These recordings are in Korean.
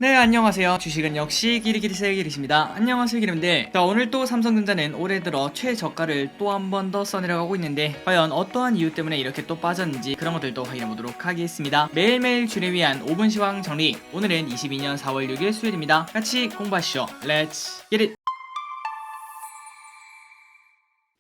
네, 안녕하세요. 주식은 역시 기리기리세의 기리십니다. 안녕하세요, 기리님들. 자, 오늘 또 삼성전자는 올해 들어 최저가를 또 한 번 더 써내려가고 있는데 과연 어떠한 이유 때문에 이렇게 또 빠졌는지 그런 것들도 확인해보도록 하겠습니다. 매일매일 주를 위한 5분 시황 정리. 오늘은 22년 4월 6일 수요일입니다. 같이 공부하시죠. Let's get it!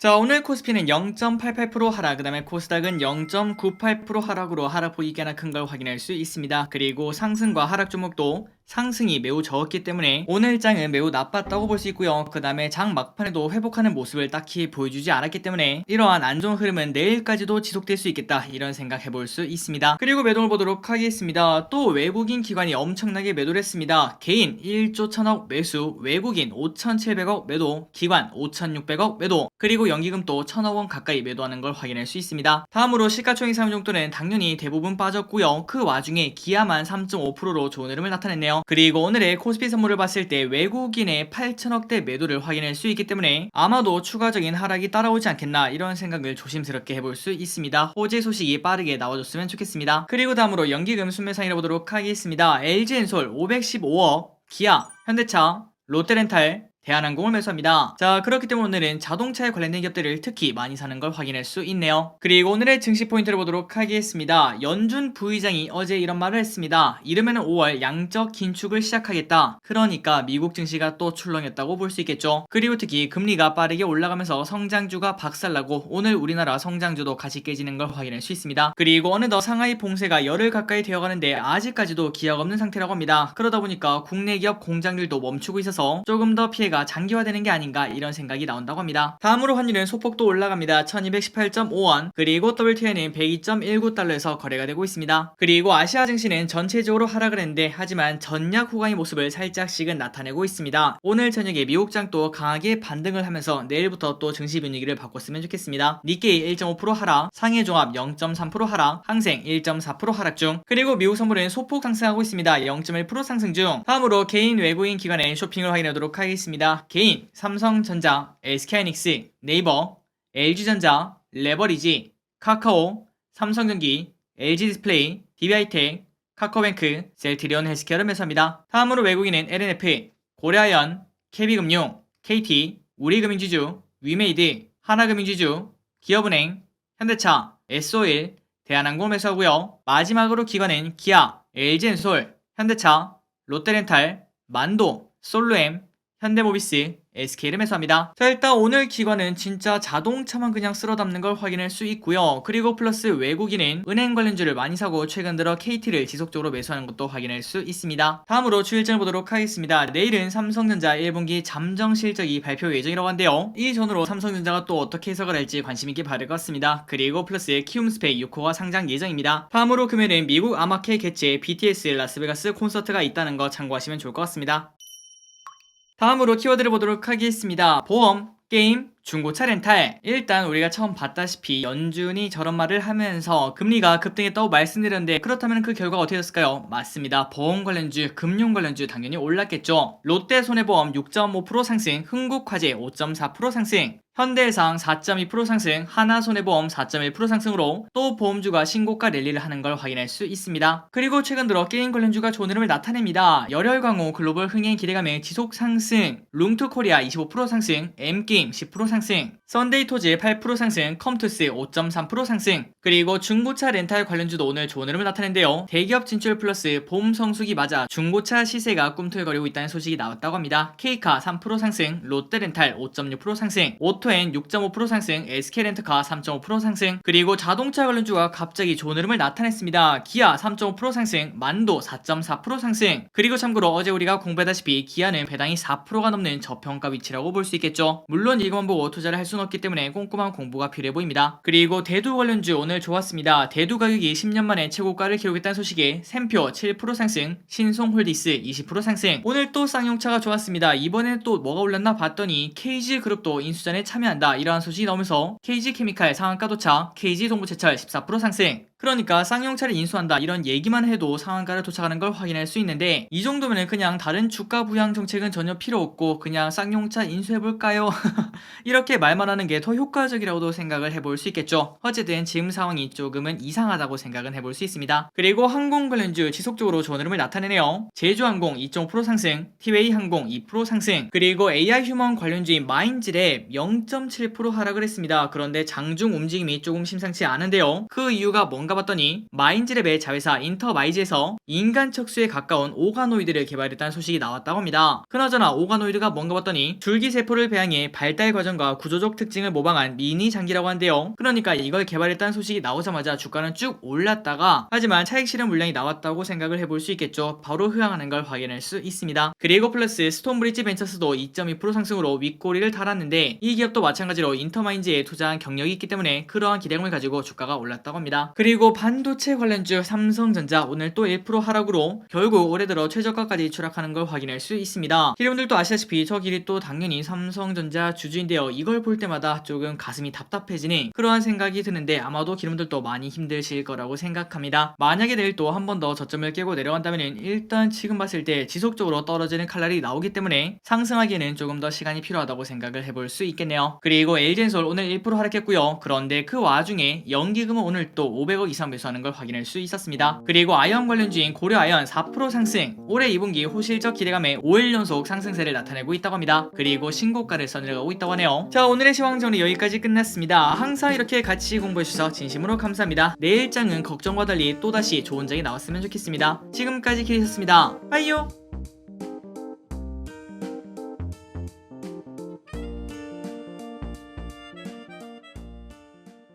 자, 오늘 코스피는 0.88% 하락, 그 다음에 코스닥은 0.98% 하락으로 하락폭이 꽤나 큰 걸 확인할 수 있습니다. 그리고 상승과 하락 종목도 상승이 매우 적었기 때문에 오늘 장은 매우 나빴다고 볼 수 있고요. 그 다음에 장 막판에도 회복하는 모습을 딱히 보여주지 않았기 때문에 이러한 안 좋은 흐름은 내일까지도 지속될 수 있겠다, 이런 생각 해볼 수 있습니다. 그리고 매도를 보도록 하겠습니다. 또 외국인 기관이 엄청나게 매도를 했습니다. 개인 1조 1000억 매수, 외국인 5700억 매도, 기관 5600억 매도, 그리고 연기금 또 1000억원 가까이 매도하는 걸 확인할 수 있습니다. 다음으로 시가총액 상승정도는 당연히 대부분 빠졌고요. 그 와중에 기아만 3.5%로 좋은 흐름을 나타냈네요. 그리고 오늘의 코스피 선물을 봤을 때 외국인의 8천억대 매도를 확인할 수 있기 때문에 아마도 추가적인 하락이 따라오지 않겠나, 이런 생각을 조심스럽게 해볼 수 있습니다. 호재 소식이 빠르게 나와줬으면 좋겠습니다. 그리고 다음으로 연기금 순매상이라 보도록 하겠습니다. LG엔솔 515억, 기아, 현대차, 롯데렌탈, 대한항공을 매수합니다. 자, 그렇기 때문에 오늘은 자동차에 관련된 기업들을 특히 많이 사는 걸 확인할 수 있네요. 그리고 오늘의 증시 포인트를 보도록 하겠습니다. 연준 부의장이 어제 이런 말을 했습니다. 이르면은 5월 양적 긴축을 시작하겠다. 그러니까 미국 증시가 또 출렁였다고 볼 수 있겠죠. 그리고 특히 금리가 빠르게 올라가면서 성장주가 박살나고 오늘 우리나라 성장주도 같이 깨지는 걸 확인할 수 있습니다. 그리고 어느덧 상하이 봉쇄가 열흘 가까이 되어가는데 아직까지도 기여가 없는 상태라고 합니다. 그러다 보니까 국내 기업 공장들도 멈추고 있어서 조금 더 피해가 장기화되는 게 아닌가, 이런 생각이 나온다고 합니다. 다음으로 환율은 소폭도 올라갑니다. 1218.5원, 그리고 WTI는 102.19달러에서 거래가 되고 있습니다. 그리고 아시아 증시는 전체적으로 하락을 했는데 하지만 전략 호강의 모습을 살짝씩은 나타내고 있습니다. 오늘 저녁에 미국장도 강하게 반등을 하면서 내일부터 또 증시 분위기를 바꿨으면 좋겠습니다. 니케이 1.5% 하락, 상해종합 0.3% 하락, 항생 1.4% 하락 중, 그리고 미국 선물은 소폭 상승하고 있습니다. 0.1% 상승 중. 다음으로 개인 외국인 기관의 쇼핑을 확인하도록 하겠습니다. 개인 삼성전자, SK하이닉스, 네이버, LG전자, 레버리지, 카카오, 삼성전기, LG디스플레이, DB하이텍, 카카오뱅크, 셀트리온 헬스케어를 매수합니다. 다음으로 외국인은 LNF, 고려아연, KB금융, KT, 우리금융지주, 위메이드, 하나금융지주, 기업은행, 현대차, S-오일, 대한항공을 매수하고요. 마지막으로 기관은 기아, LG엔솔, 현대차, 롯데렌탈, 만도, 솔로엠, 현대모비스, SK를 매수합니다. 자, 일단 오늘 기관은 진짜 자동차만 그냥 쓸어 담는 걸 확인할 수 있고요. 그리고 플러스 외국인은 은행 관련주를 많이 사고 최근 들어 KT를 지속적으로 매수하는 것도 확인할 수 있습니다. 다음으로 주일장을 보도록 하겠습니다. 내일은 삼성전자 1분기 잠정 실적이 발표 예정이라고 한데요. 이 전후로 삼성전자가 또 어떻게 해석을 할지 관심 있게 봐야 될 것 같습니다. 그리고 플러스 키움스페이 6호가 상장 예정입니다. 다음으로 금요일은 미국 아마케 개최 BTS 라스베가스 콘서트가 있다는 거 참고하시면 좋을 것 같습니다. 다음으로 키워드를 보도록 하겠습니다. 보험, 게임, 중고차 렌탈. 일단 우리가 처음 봤다시피 연준이 저런 말을 하면서 금리가 급등했다고 말씀드렸는데 그렇다면 그 결과가 어떻게 됐을까요? 맞습니다. 보험 관련주, 금융 관련주 당연히 올랐겠죠. 롯데손해보험 6.5% 상승, 흥국화재 5.4% 상승, 현대해상 4.2% 상승, 하나손해보험 4.1% 상승으로 또 보험주가 신고가 랠리를 하는 걸 확인할 수 있습니다. 그리고 최근 들어 게임 관련주가 좋은 흐름을 나타냅니다. 열혈광호 글로벌 흥행 기대감의 지속 상승, 룽투코리아 25% 상승, M게임 10% 상승, 썬데이토즈 8% 상승, 컴투스 5.3% 상승, 그리고 중고차 렌탈 관련주도 오늘 좋은 흐름을 나타낸대요. 대기업 진출 플러스 봄 성수기 맞아 중고차 시세가 꿈틀거리고 있다는 소식이 나왔다고 합니다. K카 3% 상승, 롯데렌탈 5.6% 상승, 오토엔 6.5% 상승, SK렌터카 3.5% 상승, 그리고 자동차 관련주가 갑자기 좋은 흐름을 나타냈습니다. 기아 3.5% 상승, 만도 4.4% 상승. 그리고 참고로 어제 우리가 공부했다시피 기아는 배당이 4%가 넘는 저평가 위치라고 볼 수 있겠죠. 물론 이것만 보고 투자를 할 수는 없기 때문에 꼼꼼한 공부가 필요해 보입니다. 그리고 대두 관련주 오늘 좋았습니다. 대두 가격이 10년 만에 최고가를 기록했다는 소식에 샘표 7% 상승, 신송홀디스 20% 상승. 오늘 또 쌍용차가 좋았습니다. 이번에는 또 뭐가 올랐나 봤더니 KG그룹도 인수전에 참여한다, 이러한 소식이 나오면서 KG케미칼 상한가도차, KG동부제철 14% 상승, 그러니까 쌍용차를 인수한다 이런 얘기만 해도 상한가를 도착하는 걸 확인할 수 있는데, 이 정도면 그냥 다른 주가 부양 정책은 전혀 필요 없고 그냥 쌍용차 인수해볼까요? 이렇게 말만 하는 게 더 효과적이라고도 생각을 해볼 수 있겠죠. 어쨌든 지금 상황이 조금은 이상하다고 생각은 해볼 수 있습니다. 그리고 항공 관련주 지속적으로 좋은 흐름을 나타내네요. 제주항공 2.5% 상승, 티웨이항공 2% 상승, 그리고 AI휴먼 관련주인 마인즈랩 0.7% 하락을 했습니다. 그런데 장중 움직임이 조금 심상치 않은데요. 그 이유가 뭔가 봤더니 마인즈랩의 자회사 인터마이즈에서 인간 척수에 가까운 오가노이드를 개발했다는 소식이 나왔다고 합니다. 그나저나 오가노이드가 뭔가 봤더니 줄기세포를 배양해 발달 과정과 구조적 특징을 모방한 미니 장기라고 한대요. 그러니까 이걸 개발했다는 소식이 나오자마자 주가는 쭉 올랐다가, 하지만 차익 실현 물량이 나왔다고 생각을 해볼 수 있겠죠. 바로 하향하는 걸 확인할 수 있습니다. 그리고 플러스 스톤브리지 벤처스도 2.2% 상승으로 윗꼬리를 달았는데, 이 기업도 마찬가지로 인터마인즈에 투자한 경력이 있기 때문에 그러한 기대감을 가지고 주가가 올랐다고 합니다. 그리고 반도체 관련주 삼성전자 오늘 또 1% 하락으로 결국 올해 들어 최저가까지 추락하는 걸 확인할 수 있습니다. 여러분들도 아시다시피 저 길이 또 당연히 삼성전자 주주인데요. 이걸 볼 때마다 조금 가슴이 답답해지는 그러한 생각이 드는데, 아마도 기름들도 많이 힘드실 거라고 생각합니다. 만약에 내일 또 한 번 더 저점을 깨고 내려간다면 일단 지금 봤을 때 지속적으로 떨어지는 칼날이 나오기 때문에 상승하기에는 조금 더 시간이 필요하다고 생각을 해볼 수 있겠네요. 그리고 LG엔솔 오늘 1% 하락했고요. 그런데 그 와중에 연기금은 오늘 또 500억 이상 매수하는 걸 확인할 수 있었습니다. 그리고 아이언 관련주인 고려아이언 4% 상승, 올해 2분기 호실적 기대감에 5일 연속 상승세를 나타내고 있다고 합니다. 그리고 신고가를 써내려가고 있다고 하네요. 자, 오늘의 시황정리 여기까지 끝났습니다. 항상 이렇게 같이 공부해주셔서 진심으로 감사합니다. 내일장은 걱정과 달리 또다시 좋은 장이 나왔으면 좋겠습니다. 지금까지 기리셨습니다. 빠이요.